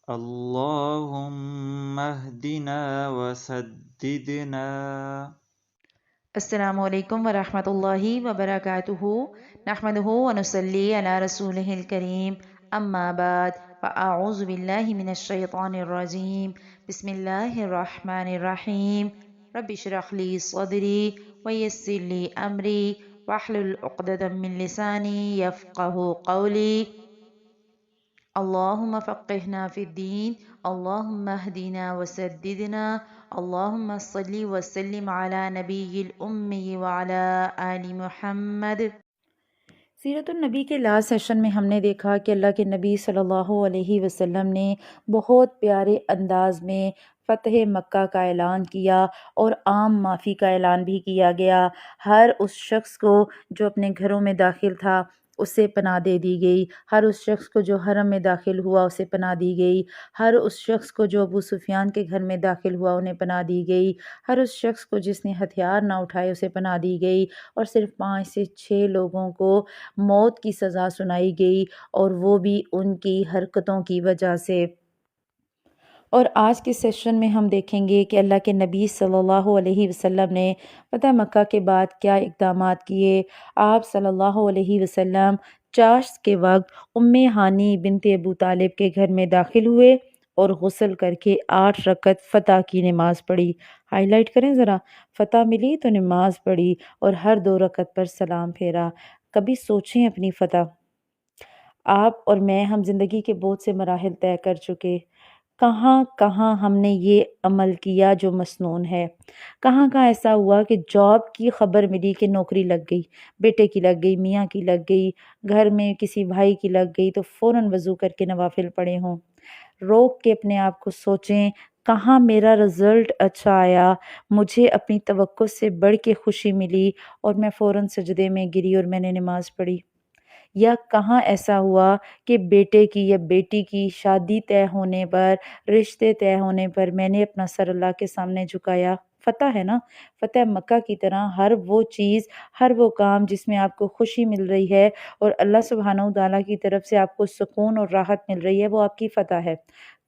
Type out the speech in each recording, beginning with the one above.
اللهم اهدنا وسددنا. السلام علیکم ورحمۃ اللہ وبرکاتہ نحمدہ ونصلی علی رسولہ الکریم اما بعد فاعوذ باللہ من الشیطان الرجیم بسم اللہ الرحمن الرحیم رب اشرح لی صدری ویسر لی امری واحلل عقدۃ من لسانی یفقہ قولی اللهم فقهنا في الدين اللهم اهدنا وسددنا اللهم صل وسلم على نبی الأمی وعلى آل محمد۔ سیرت النبی کے لاسٹ سیشن میں ہم نے دیکھا کہ اللہ کے نبی صلی اللہ علیہ وسلم نے بہت پیارے انداز میں فتح مکہ کا اعلان کیا اور عام معافی کا اعلان بھی کیا گیا۔ ہر اس شخص کو جو اپنے گھروں میں داخل تھا اسے پناہ دے دی گئی، ہر اس شخص کو جو حرم میں داخل ہوا اسے پناہ دی گئی، ہر اس شخص کو جو ابو سفیان کے گھر میں داخل ہوا انہیں پناہ دی گئی، ہر اس شخص کو جس نے ہتھیار نہ اٹھائے اسے پناہ دی گئی، اور صرف 5 سے 6 لوگوں کو موت کی سزا سنائی گئی، اور وہ بھی ان کی حرکتوں کی وجہ سے۔ اور آج کے سیشن میں ہم دیکھیں گے کہ اللہ کے نبی صلی اللہ علیہ وسلم نے فتح مکہ کے بعد کیا اقدامات کیے۔ آپ صلی اللہ علیہ وسلم چاشت کے وقت ہانی بنت ابو طالب کے گھر میں داخل ہوئے اور غسل کر کے 8 رکعت فتح کی نماز پڑھی۔ ہائی لائٹ کریں ذرا، فتح ملی تو نماز پڑھی اور ہر 2 رکعت پر سلام پھیرا۔ کبھی سوچیں اپنی فتح، آپ اور میں ہم زندگی کے بہت سے مراحل طے کر چکے، کہاں کہاں ہم نے یہ عمل کیا جو مسنون ہے، کہاں کہاں ایسا ہوا کہ جاب کی خبر ملی کہ نوکری لگ گئی، بیٹے کی لگ گئی، میاں کی لگ گئی، گھر میں کسی بھائی کی لگ گئی تو فوراً وضو کر کے نوافل پڑھے ہوں۔ روک کے اپنے آپ کو سوچیں کہاں میرا رزلٹ اچھا آیا، مجھے اپنی توقع سے بڑھ کے خوشی ملی اور میں فوراً سجدے میں گری اور میں نے نماز پڑھی۔ یا کہاں ایسا ہوا کہ بیٹے کی یا بیٹی کی شادی طے ہونے پر، رشتے طے ہونے پر میں نے اپنا سر اللہ کے سامنے جھکایا۔ فتح ہے نا، فتح مکہ کی طرح ہر وہ چیز، ہر وہ کام جس میں آپ کو خوشی مل رہی ہے اور اللہ سبحانہ و تعالیٰ کی طرف سے آپ کو سکون اور راحت مل رہی ہے، وہ آپ کی فتح ہے۔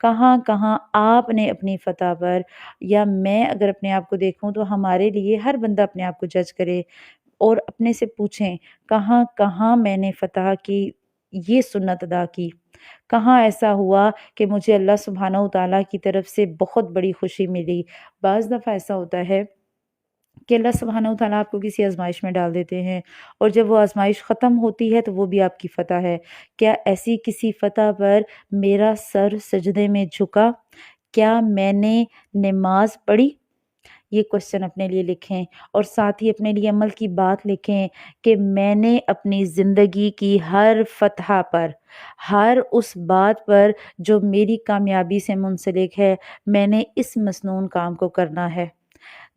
کہاں کہاں آپ نے اپنی فتح پر، یا میں اگر اپنے آپ کو دیکھوں تو ہمارے لیے ہر بندہ اپنے آپ کو جج کرے اور اپنے سے پوچھیں کہاں کہاں میں نے فتح کی یہ سنت ادا کی، کہاں ایسا ہوا کہ مجھے اللہ سبحانہ و تعالیٰ کی طرف سے بہت بڑی خوشی ملی۔ بعض دفعہ ایسا ہوتا ہے کہ اللہ سبحانہ و تعالیٰ آپ کو کسی آزمائش میں ڈال دیتے ہیں اور جب وہ آزمائش ختم ہوتی ہے تو وہ بھی آپ کی فتح ہے۔ کیا ایسی کسی فتح پر میرا سر سجدے میں جھکا؟ کیا میں نے نماز پڑھی؟ یہ کوشچن اپنے لیے لکھیں اور ساتھ ہی اپنے لیے عمل کی بات لکھیں کہ میں نے اپنی زندگی کی ہر فتح پر، ہر اس بات پر جو میری کامیابی سے منسلک ہے، میں نے اس مسنون کام کو کرنا ہے۔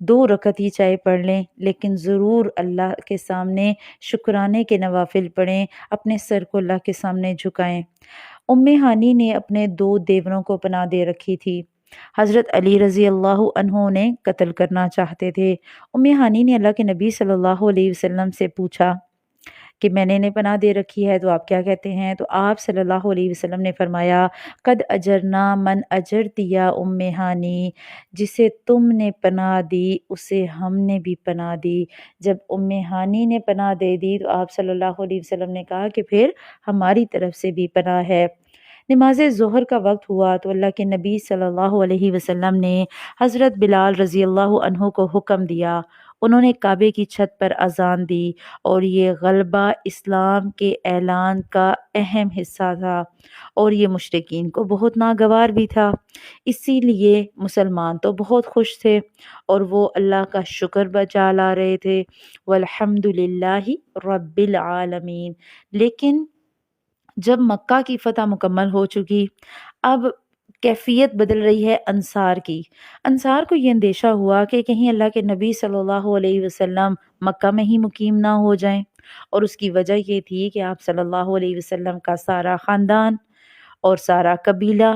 2 رکعت ہی چاہے پڑھ لیں لیکن ضرور اللہ کے سامنے شکرانے کے نوافل پڑھیں، اپنے سر کو اللہ کے سامنے جھکائیں۔ ہانی نے اپنے 2 دیوروں کو پناہ دے رکھی تھی، حضرت علی رضی اللہ عنہ نے قتل کرنا چاہتے تھے۔ ہانی نے اللہ کے نبی صلی اللہ علیہ وسلم سے پوچھا کہ میں نے انہیں پناہ دے رکھی ہے تو آپ کیا کہتے ہیں؟ تو آپ صلی اللہ علیہ وسلم نے فرمایا قد اجرنا من اجرتی یا ہانی، جسے تم نے پناہ دی اسے ہم نے بھی پناہ دی۔ جب ہانی نے پناہ دے دی تو آپ صلی اللہ علیہ وسلم نے کہا کہ پھر ہماری طرف سے بھی پناہ ہے۔ نماز ظہر کا وقت ہوا تو اللہ کے نبی صلی اللہ علیہ وسلم نے حضرت بلال رضی اللہ عنہ کو حکم دیا، انہوں نے کعبے کی چھت پر اذان دی اور یہ غلبہ اسلام کے اعلان کا اہم حصہ تھا اور یہ مشرکین کو بہت ناگوار بھی تھا، اسی لیے مسلمان تو بہت خوش تھے اور وہ اللہ کا شکر بجا لا رہے تھے، والحمد للہ رب العالمین۔ لیکن جب مکہ کی فتح مکمل ہو چکی، اب کیفیت بدل رہی ہے انصار کی۔ انصار کو یہ اندیشہ ہوا کہ کہیں اللہ کے نبی صلی اللہ علیہ وسلم مکہ میں ہی مقیم نہ ہو جائیں، اور اس کی وجہ یہ تھی کہ آپ صلی اللہ علیہ وسلم کا سارا خاندان اور سارا قبیلہ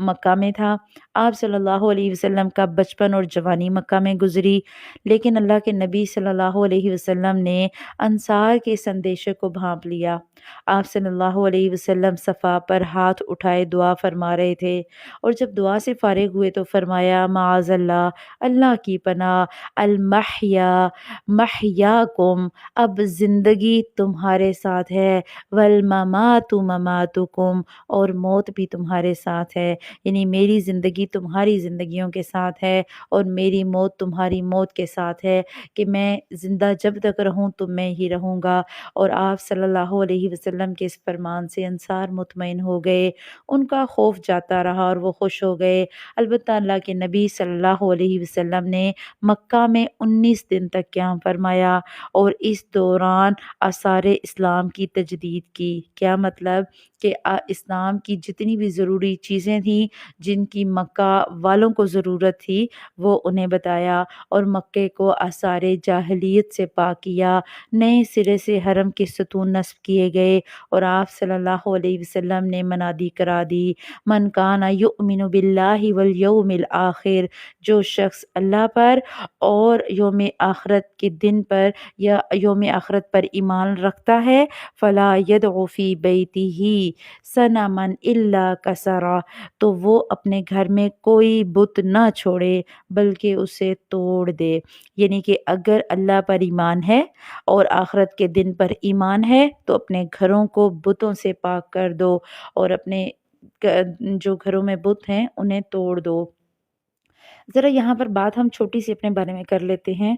مکہ میں تھا۔ آپ صلی اللہ علیہ وسلم کا بچپن اور جوانی مکہ میں گزری، لیکن اللہ کے نبی صلی اللہ علیہ وسلم نے انصار کے سندیشے کو بھانپ لیا۔ آپ صلی اللہ علیہ وسلم صفا پر ہاتھ اٹھائے دعا فرما رہے تھے، اور جب دعا سے فارغ ہوئے تو فرمایا معاذ اللہ، اللہ کی پناہ، المحیا محیاکم، اب زندگی تمہارے ساتھ ہے، والممات مماتکم، اور موت بھی تمہارے ساتھ ہے، یعنی میری زندگی تمہاری زندگیوں کے ساتھ ہے اور میری موت تمہاری موت کے ساتھ ہے، کہ میں زندہ جب تک رہوں تو میں ہی رہوں گا۔ اور آپ صلی اللہ علیہ وسلم کے اس فرمان سے انصار مطمئن ہو گئے، ان کا خوف جاتا رہا اور وہ خوش ہو گئے۔ البتہ اللہ کے نبی صلی اللہ علیہ وسلم نے مکہ میں 19 دن تک قیام فرمایا اور اس دوران آثار اسلام کی تجدید کی۔ کیا مطلب کہ اسلام کی جتنی بھی ضروری چیزیں تھیں جن کی مکہ والوں کو ضرورت تھی وہ انہیں بتایا، اور مکے کو آثار جاہلیت سے پاک کیا، نئے سرے سے حرم کے ستون نصب کیے گئے، اور آپ صلی اللہ علیہ وسلم نے منادی کرا دی، من کان یؤمن باللہ والیوم الآخر، جو شخص اللہ پر اور یوم آخرت کے دن پر یا یوم آخرت پر ایمان رکھتا ہے، فلا یدع فی بیتہ صنما الا کسرہ، تو وہ اپنے گھر میں کوئی بت نہ چھوڑے بلکہ اسے توڑ دے۔ یعنی کہ اگر اللہ پر ایمان ہے اور آخرت کے دن پر ایمان ہے تو اپنے گھروں کو بتوں سے پاک کر دو، اور اپنے جو گھروں میں بت ہیں انہیں توڑ دو۔ ذرا یہاں پر بات ہم چھوٹی سی اپنے بارے میں کر لیتے ہیں۔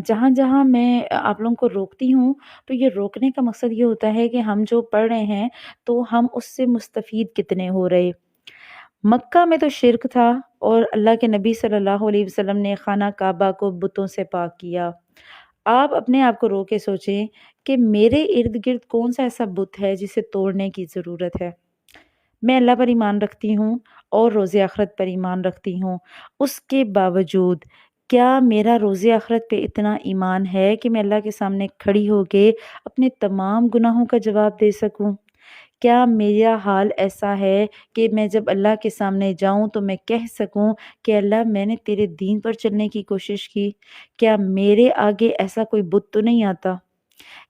جہاں جہاں میں آپ لوگوں کو روکتی ہوں تو یہ روکنے کا مقصد یہ ہوتا ہے کہ ہم جو پڑھ رہے ہیں تو ہم اس سے مستفید کتنے ہو رہے۔ مکہ میں تو شرک تھا، اور اللہ کے نبی صلی اللہ علیہ وسلم نے خانہ کعبہ کو بتوں سے پاک کیا۔ آپ اپنے آپ کو رو کے سوچیں کہ میرے ارد گرد کون سا ایسا بت ہے جسے توڑنے کی ضرورت ہے۔ میں اللہ پر ایمان رکھتی ہوں اور روز آخرت پر ایمان رکھتی ہوں، اس کے باوجود کیا میرا روز آخرت پہ اتنا ایمان ہے کہ میں اللہ کے سامنے کھڑی ہو کے اپنے تمام گناہوں کا جواب دے سکوں؟ کیا میرا حال ایسا ہے کہ میں جب اللہ کے سامنے جاؤں تو میں کہہ سکوں کہ اللہ میں نے تیرے دین پر چلنے کی کوشش کی؟ کیا میرے آگے ایسا کوئی بت تو نہیں آتا؟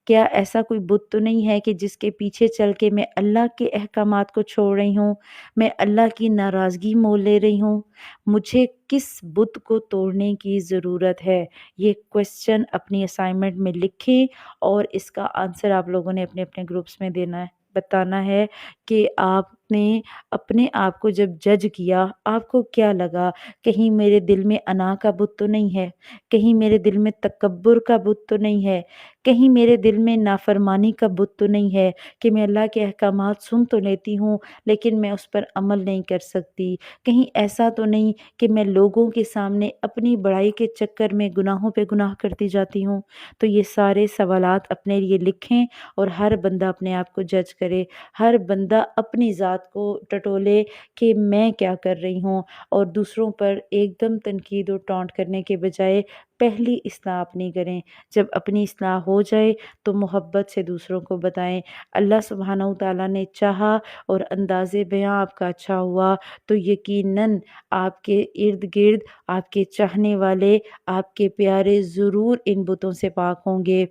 کیا ایسا کوئی بت تو نہیں ہے کہ جس کے پیچھے چل کے میں اللہ کے احکامات کو چھوڑ رہی ہوں، میں اللہ کی ناراضگی مول لے رہی ہوں؟ مجھے کس بت کو توڑنے کی ضرورت ہے؟ یہ کوسچن اپنی اسائنمنٹ میں لکھیں، اور اس کا آنسر آپ لوگوں نے اپنے اپنے گروپس میں دینا ہے، بتانا ہے کہ آپ نے اپنے آپ کو جب جج کیا آپ کو کیا لگا۔ کہیں میرے دل میں انا کا بت تو نہیں ہے، کہیں میرے دل میں تکبر کا بت تو نہیں ہے، کہیں میرے دل میں نافرمانی کا بت تو نہیں ہے کہ میں اللہ کے احکامات سن تو لیتی ہوں لیکن میں اس پر عمل نہیں کر سکتی؟ کہیں ایسا تو نہیں کہ میں لوگوں کے سامنے اپنی بڑائی کے چکر میں گناہوں پہ گناہ کرتی جاتی ہوں؟ تو یہ سارے سوالات اپنے لیے لکھیں، اور ہر بندہ اپنے آپ کو جج کرے، ہر بندہ اپنی ذات کو ٹٹولے کہ میں کیا کر رہی ہوں، اور دوسروں پر ایک دم تنقید و ٹونٹ کرنے کے بجائے پہلی اصلاح اپنی کریں۔ جب اپنی اصلاح ہو جائے تو محبت سے دوسروں کو بتائیں۔ اللہ سبحانہ و تعالیٰ نے چاہا اور انداز بیاں آپ کا اچھا ہوا تو یقیناً آپ کے ارد گرد آپ کے چاہنے والے، آپ کے پیارے ضرور ان بتوں سے پاک ہوں گے۔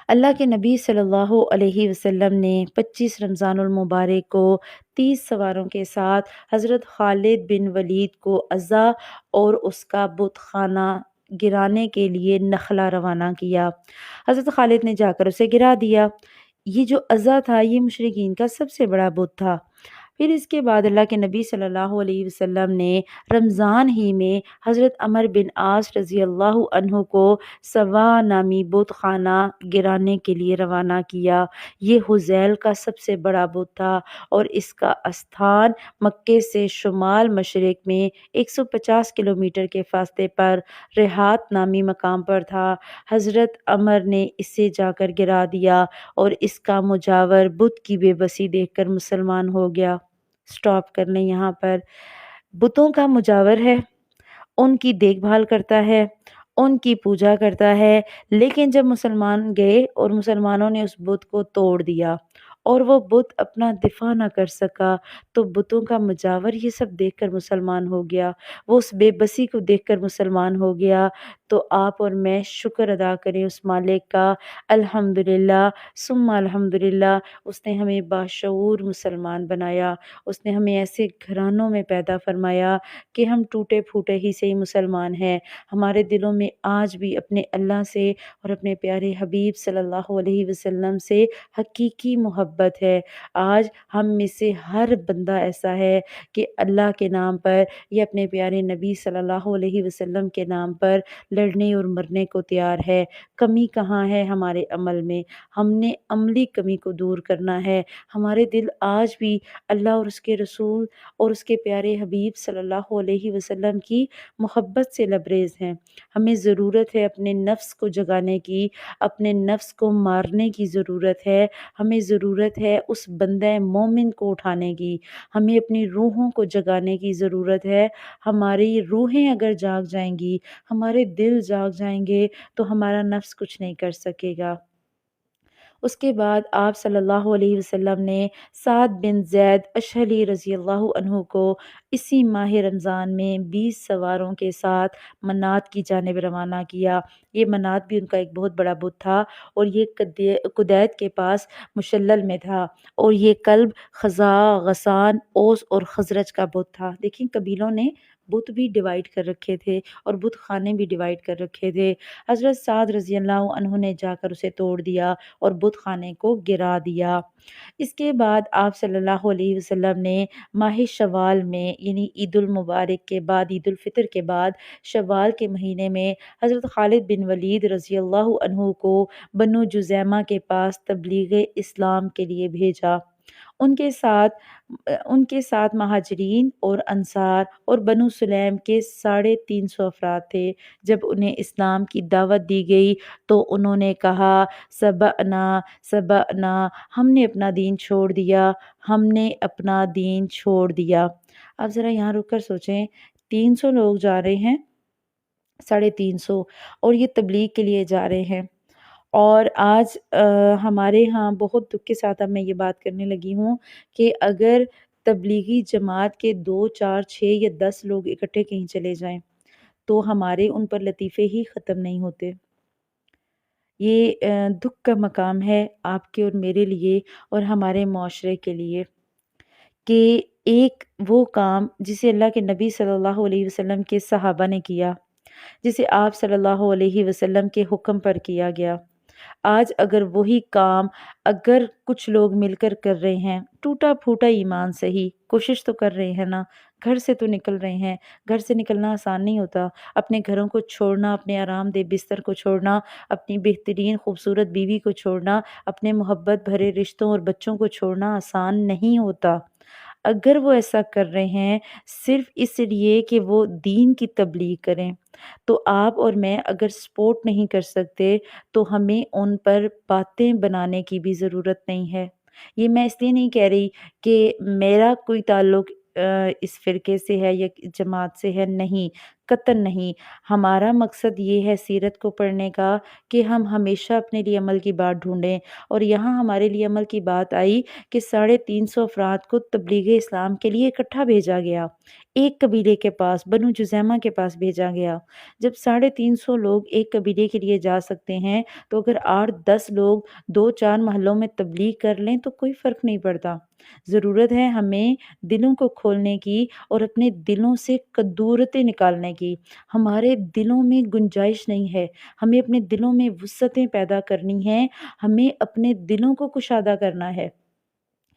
اللہ کے نبی صلی اللہ علیہ وسلم نے 25 رمضان المبارک کو 30 سواروں کے ساتھ حضرت خالد بن ولید کو عزا اور اس کا بت خانہ گرانے کے لیے نخلا روانہ کیا۔ حضرت خالد نے جا کر اسے گرا دیا۔ یہ جو عزا تھا یہ مشرکین کا سب سے بڑا بت تھا۔ پھر اس کے بعد اللہ کے نبی صلی اللہ علیہ وسلم نے رمضان ہی میں حضرت عمر بن عاص رضی اللہ عنہ کو سوا نامی بت خانہ گرانے کے لیے روانہ کیا۔ یہ حذیل کا سب سے بڑا بت تھا، اور اس کا استھان مکے سے شمال مشرق میں 150 کلومیٹر کے فاصلے پر رہات نامی مقام پر تھا۔ حضرت عمر نے اسے جا کر گرا دیا اور اس کا مجاور بت کی بے بسی دیکھ کر مسلمان ہو گیا۔ سٹاپ کر لیں یہاں پر۔ بتوں کا مجاور ہے، ان کی دیکھ بھال کرتا ہے، ان کی پوجا کرتا ہے، لیکن جب مسلمان گئے اور مسلمانوں نے اس بت کو توڑ دیا اور وہ بت اپنا دفاع نہ کر سکا، تو بتوں کا مجاور یہ سب دیکھ کر مسلمان ہو گیا، وہ اس بے بسی کو دیکھ کر مسلمان ہو گیا۔ تو آپ اور میں شکر ادا کریں اس مالک کا، الحمدللہ ثم الحمدللہ، اس نے ہمیں باشعور مسلمان بنایا، اس نے ہمیں ایسے گھرانوں میں پیدا فرمایا کہ ہم ٹوٹے پھوٹے ہی سے ہی مسلمان ہیں۔ ہمارے دلوں میں آج بھی اپنے اللہ سے اور اپنے پیارے حبیب صلی اللہ علیہ وسلم سے حقیقی محبت ہے۔ آج ہم میں سے ہر بندہ ایسا ہے کہ اللہ کے نام پر یا اپنے پیارے نبی صلی اللہ علیہ وسلم کے نام پر لڑنے اور مرنے کو تیار ہے۔ کمی کہاں ہے ہمارے عمل میں؟ ہم نے عملی کمی کو دور کرنا ہے۔ ہمارے دل آج بھی اللہ اور اس کے رسول اور اس کے پیارے حبیب صلی اللہ علیہ وسلم کی محبت سے لبریز ہیں۔ ہمیں ضرورت ہے اپنے نفس کو جگانے کی، اپنے نفس کو مارنے کی ضرورت ہے، ہمیں ضرورت ہے اس بندہ مومن کو اٹھانے کی، ہمیں اپنی روحوں کو جگانے کی ضرورت ہے۔ ہماری روحیں اگر جاگ جائیں گی، ہمارے دل جاگ جائیں گے تو ہمارا نفس کچھ نہیں کر سکے گا۔ اس کے بعد آپ صلی اللہ علیہ وسلم نے سعد بن زید اشہلی رضی اللہ عنہ کو اسی ماہ رمضان میں 20 سواروں کے ساتھ منات کی جانب روانہ کیا۔ یہ منات بھی ان کا ایک بہت بڑا بت تھا، اور یہ قدید کے پاس مشلل میں تھا، اور یہ کلب خزاع، غسان، اوس اور خزرج کا بت تھا۔ دیکھیں قبیلوں نے بت بھی ڈیوائیڈ کر رکھے تھے اور بت خانے بھی ڈیوائیڈ کر رکھے تھے۔ حضرت سعد رضی اللہ عنہ نے جا کر اسے توڑ دیا اور بت خانے کو گرا دیا۔ اس کے بعد آپ صلی اللہ علیہ وسلم نے ماہ شوال میں، یعنی عید المبارک کے بعد، عید الفطر کے بعد شوال کے مہینے میں حضرت خالد بن ولید رضی اللہ عنہ کو بنو جزیمہ کے پاس تبلیغ اسلام کے لیے بھیجا۔ ان کے ساتھ مہاجرین اور انصار اور بنو سلیم کے 350 افراد تھے۔ جب انہیں اسلام کی دعوت دی گئی تو انہوں نے کہا سبعنا سبعنا، ہم نے اپنا دین چھوڑ دیا، ہم نے اپنا دین چھوڑ دیا۔ اب ذرا یہاں رک کر سوچیں، 300 لوگ جا رہے ہیں، 350، اور یہ تبلیغ کے لیے جا رہے ہیں۔ اور آج ہمارے ہاں بہت دکھ کے ساتھ اب میں یہ بات کرنے لگی ہوں کہ اگر تبلیغی جماعت کے 2 4 6 یا 10 لوگ اکٹھے کہیں چلے جائیں تو ہمارے ان پر لطیفے ہی ختم نہیں ہوتے۔ یہ دکھ کا مقام ہے آپ کے اور میرے لیے اور ہمارے معاشرے کے لیے کہ ایک وہ کام جسے اللہ کے نبی صلی اللہ علیہ وسلم کے صحابہ نے کیا، جسے آپ صلی اللہ علیہ وسلم کے حکم پر کیا گیا، آج اگر وہی کام اگر کچھ لوگ مل کر کر رہے ہیں، ٹوٹا پھوٹا ایمان صحیح، کوشش تو کر رہے ہیں نا، گھر سے تو نکل رہے ہیں، گھر سے نکلنا آسان نہیں ہوتا، اپنے گھروں کو چھوڑنا، اپنے آرام دہ بستر کو چھوڑنا، اپنی بہترین خوبصورت بیوی کو چھوڑنا، اپنے محبت بھرے رشتوں اور بچوں کو چھوڑنا آسان نہیں ہوتا۔ اگر وہ ایسا کر رہے ہیں صرف اس لیے کہ وہ دین کی تبلیغ کریں، تو آپ اور میں اگر سپورٹ نہیں کر سکتے تو ہمیں ان پر باتیں بنانے کی بھی ضرورت نہیں ہے۔ یہ میں اس لیے نہیں کہہ رہی کہ میرا کوئی تعلق اس فرقے سے ہے یا جماعت سے ہے، نہیں، قطعاً نہیں۔ ہمارا مقصد یہ ہے سیرت کو پڑھنے کا کہ ہم ہمیشہ اپنے لیے عمل کی بات ڈھونڈیں، اور یہاں ہمارے لیے عمل کی بات آئی کہ 350 افراد کو تبلیغ اسلام کے لیے اکٹھا بھیجا گیا، ایک قبیلے کے پاس، بنو جزیمہ کے پاس بھیجا گیا۔ جب 350 لوگ ایک قبیلے کے لیے جا سکتے ہیں تو اگر 8-10 لوگ 2-4 محلوں میں تبلیغ کر لیں تو کوئی فرق نہیں پڑتا۔ ضرورت ہے ہمیں دلوں کو کھولنے کی اور اپنے دلوں سے کدورتیں نکالنے کی۔ ہمارے دلوں میں گنجائش نہیں ہے، ہمیں اپنے دلوں میں وسعتیں پیدا کرنی ہیں، ہمیں اپنے دلوں کو کشادہ کرنا ہے۔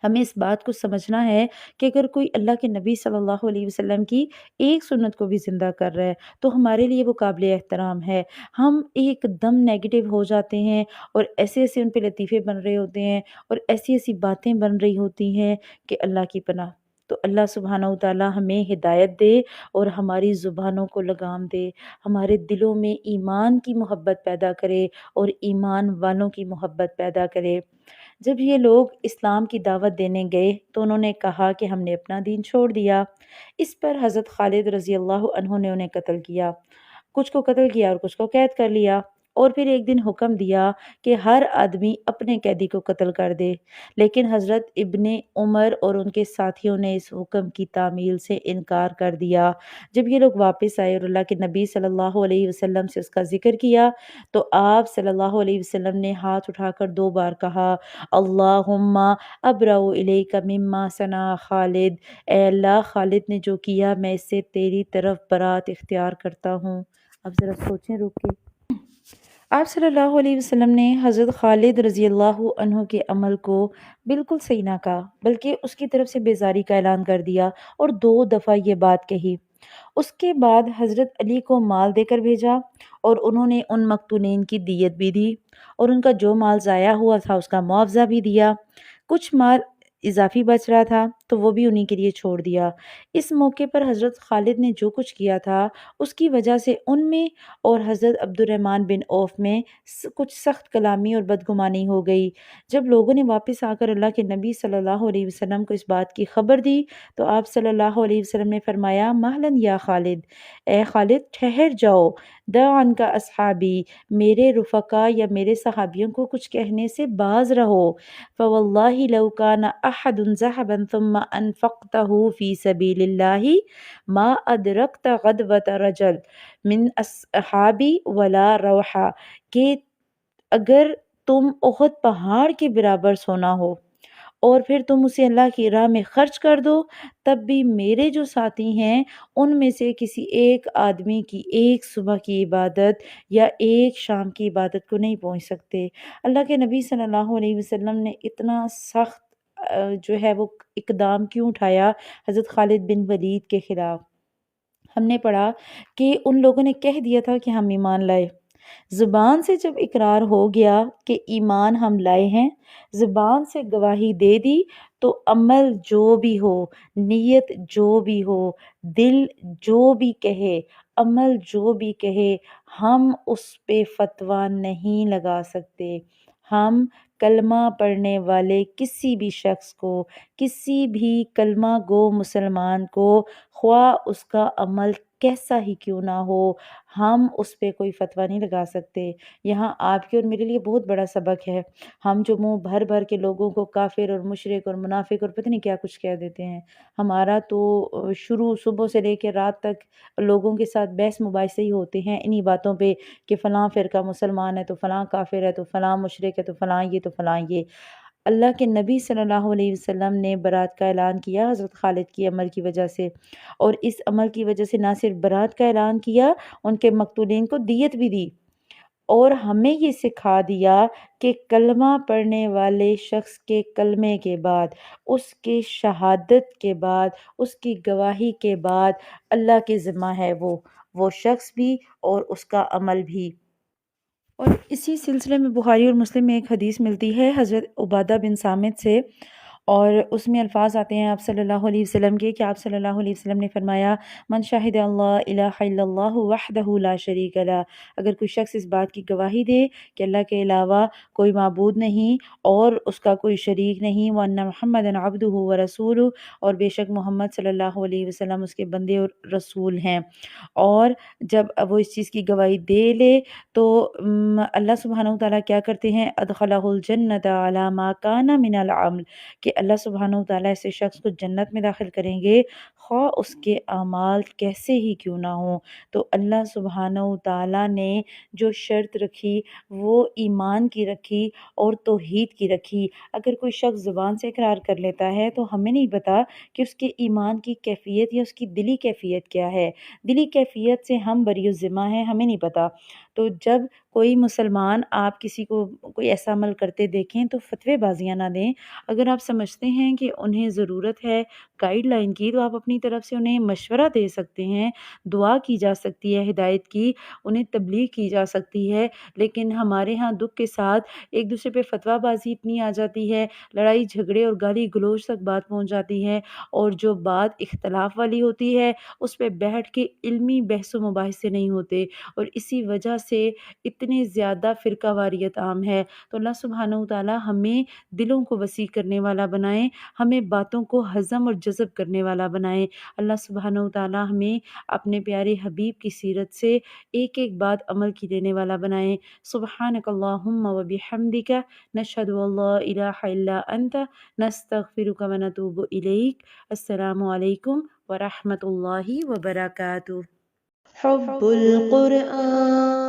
ہمیں اس بات کو سمجھنا ہے کہ اگر کوئی اللہ کے نبی صلی اللہ علیہ وسلم کی ایک سنت کو بھی زندہ کر رہا ہے تو ہمارے لیے وہ قابل احترام ہے۔ ہم ایک دم نیگیٹو ہو جاتے ہیں اور ایسے ایسے ان پہ لطیفے بن رہے ہوتے ہیں اور ایسی ایسی باتیں بن رہی ہوتی ہیں کہ اللہ کی پناہ۔ تو اللہ سبحانہ و تعالی ہمیں ہدایت دے اور ہماری زبانوں کو لگام دے، ہمارے دلوں میں ایمان کی محبت پیدا کرے اور ایمان والوں کی محبت پیدا کرے۔ جب یہ لوگ اسلام کی دعوت دینے گئے تو انہوں نے کہا کہ ہم نے اپنا دین چھوڑ دیا۔ اس پر حضرت خالد رضی اللہ عنہ نے انہیں قتل کیا، کچھ کو قتل کیا اور کچھ کو قید کر لیا۔ اور پھر ایک دن حکم دیا کہ ہر آدمی اپنے قیدی کو قتل کر دے، لیکن حضرت ابن عمر اور ان کے ساتھیوں نے اس حکم کی تعمیل سے انکار کر دیا۔ جب یہ لوگ واپس آئے اور اللہ کے نبی صلی اللہ علیہ وسلم سے اس کا ذکر کیا تو آپ صلی اللہ علیہ وسلم نے ہاتھ اٹھا کر 2 بار کہا، اللہم ابرأ الیک مما صنع خالد، اے اللہ خالد نے جو کیا میں اس سے تیری طرف برات اختیار کرتا ہوں۔ اب ذرا سوچیں رک کے۔ آپ صلی اللہ علیہ وسلم نے حضرت خالد رضی اللہ عنہ کے عمل کو بالکل صحیح نہ کہا، بلکہ اس کی طرف سے بیزاری کا اعلان کر دیا اور 2 دفعہ یہ بات کہی۔ اس کے بعد حضرت علی کو مال دے کر بھیجا اور انہوں نے ان مقتولین کی دیت بھی دی اور ان کا جو مال ضائع ہوا تھا اس کا معاوضہ بھی دیا۔ کچھ مال اضافی بچ رہا تھا تو وہ بھی انہی کے لیے چھوڑ دیا۔ اس موقع پر حضرت خالد نے جو کچھ کیا تھا اس کی وجہ سے ان میں اور حضرت عبد الرحمن بن عوف میں کچھ سخت کلامی اور بدگمانی ہو گئی۔ جب لوگوں نے واپس آ کر اللہ کے نبی صلی اللہ علیہ وسلم کو اس بات کی خبر دی تو آپ صلی اللہ علیہ وسلم نے فرمایا، مہلن یا خالد، اے خالد ٹھہر جاؤ، دع عنک اصحابی، میرے رفقا یا میرے صحابیوں کو کچھ کہنے سے باز رہو، فواللہ لو کان احد ذہبا ثم انفقته فی سبیل اللہ ما ادرکت غدوۃ رجل من اصحابی ولا روحا، کہ اگر تم احد پہاڑ کے برابر سونا ہو اور پھر تم اسے اللہ کی راہ میں خرچ کر دو، تب بھی میرے جو ساتھی ہیں ان میں سے کسی ایک آدمی کی ایک صبح کی عبادت یا ایک شام کی عبادت کو نہیں پہنچ سکتے۔ اللہ کے نبی صلی اللہ علیہ وسلم نے اتنا سخت جو ہے وہ اقدام کیوں اٹھایا حضرت خالد بن ولید کے خلاف؟ ہم نے پڑھا کہ ان لوگوں نے کہہ دیا تھا کہ ہم ایمان لائے، زبان سے جب اقرار ہو گیا کہ ایمان ہم لائے ہیں، زبان سے گواہی دے دی، تو عمل جو بھی ہو، نیت جو بھی ہو، دل جو بھی کہے، عمل جو بھی کہے، ہم اس پہ فتویٰ نہیں لگا سکتے۔ ہم کلمہ پڑھنے والے کسی بھی شخص کو، کسی بھی کلمہ گو مسلمان کو، خواہ اس کا عمل کیسا ہی کیوں نہ ہو، ہم اس پہ کوئی فتویٰ نہیں لگا سکتے۔ یہاں آپ کے اور میرے لیے بہت بڑا سبق ہے۔ ہم جو منہ بھر بھر کے لوگوں کو کافر اور مشرک اور منافق اور پتہ نہیں کیا کچھ کہہ دیتے ہیں، ہمارا تو شروع صبح سے لے کے رات تک لوگوں کے ساتھ بحث مباحثے ہی ہوتے ہیں انہی باتوں پہ کہ فلاں فرقہ مسلمان ہے تو فلاں کافر ہے تو فلاں مشرک ہے تو فلاں یہ تو فلاں یہ۔ اللہ کے نبی صلی اللہ علیہ وسلم نے برات کا اعلان کیا حضرت خالد کی عمل کی وجہ سے، اور اس عمل کی وجہ سے نہ صرف برات کا اعلان کیا، ان کے مقتولین کو دیت بھی دی، اور ہمیں یہ سکھا دیا کہ کلمہ پڑھنے والے شخص کے کلمے کے بعد، اس کے شہادت کے بعد، اس کی گواہی کے بعد اللہ کے ذمہ ہے وہ شخص بھی اور اس کا عمل بھی۔ اور اسی سلسلے میں بخاری اور مسلم میں ایک حدیث ملتی ہے حضرت عبادہ بن صامت سے، اور اس میں الفاظ آتے ہیں آپ صلی اللہ علیہ وسلم کے کہ آپ صلی اللہ علیہ وسلم نے فرمایا، من شہد اللہ الہ الا اللہ وحدہ لا شریک لہ، اگر کوئی شخص اس بات کی گواہی دے کہ اللہ کے علاوہ کوئی معبود نہیں اور اس کا کوئی شریک نہیں، وان محمد عبدہ ورسولہ، اور بے شک محمد صلی اللہ علیہ وسلم اس کے بندے اور رسول ہیں، اور جب وہ اس چیز کی گواہی دے لے تو اللہ سبحانہ وتعالیٰ کیا کرتے ہیں، ادخلہ الجنۃ علی ما کان من العمل، کہ اللہ سبحانہ وتعالیٰ ایسے شخص کو جنت میں داخل کریں گے خواہ اس کے اعمال کیسے ہی کیوں نہ ہوں۔ تو اللہ سبحانہ وتعالیٰ نے جو شرط رکھی وہ ایمان کی رکھی اور توحید کی رکھی۔ اگر کوئی شخص زبان سے اقرار کر لیتا ہے تو ہمیں نہیں پتا کہ اس کے ایمان کی کیفیت یا اس کی دلی کیفیت کیا ہے، دلی کیفیت سے ہم بری الذمہ ہیں، ہمیں نہیں پتا۔ تو جب کوئی مسلمان آپ کسی کو کوئی ایسا عمل کرتے دیکھیں تو فتوی بازیاں نہ دیں۔ اگر آپ سمجھتے ہیں کہ انہیں ضرورت ہے گائیڈ لائن کی تو آپ اپنی طرف سے انہیں مشورہ دے سکتے ہیں، دعا کی جا سکتی ہے ہدایت کی، انہیں تبلیغ کی جا سکتی ہے، لیکن ہمارے ہاں دکھ کے ساتھ ایک دوسرے پہ فتویٰ بازی اتنی آ جاتی ہے، لڑائی جھگڑے اور گالی گلوچ تک بات پہنچ جاتی ہے، اور جو بات اختلاف والی ہوتی ہے اس پہ بیٹھ کے علمی بحث و مباحثے نہیں ہوتے، اور اسی وجہ سے اتنے زیادہ فرقہ واریت عام ہے۔ تو اللہ سبحانہ وتعالیٰ ہمیں دلوں کو وسیع کرنے والا بنائیں، ہمیں باتوں کو ہضم اور جذب کرنے والا بنائے۔ اللہ سبحانہ و تعالیٰ ہمیں اپنے پیارے حبیب کی سیرت سے ایک ایک بات عمل کی دینے والا بنائے۔ سبحانک اللہم و بحمدک نشہد ان لا الہ الا انت نستغفرک و نتوب الیک۔ السلام علیکم ورحمۃ اللہ وبرکاتہ۔ حب القرآن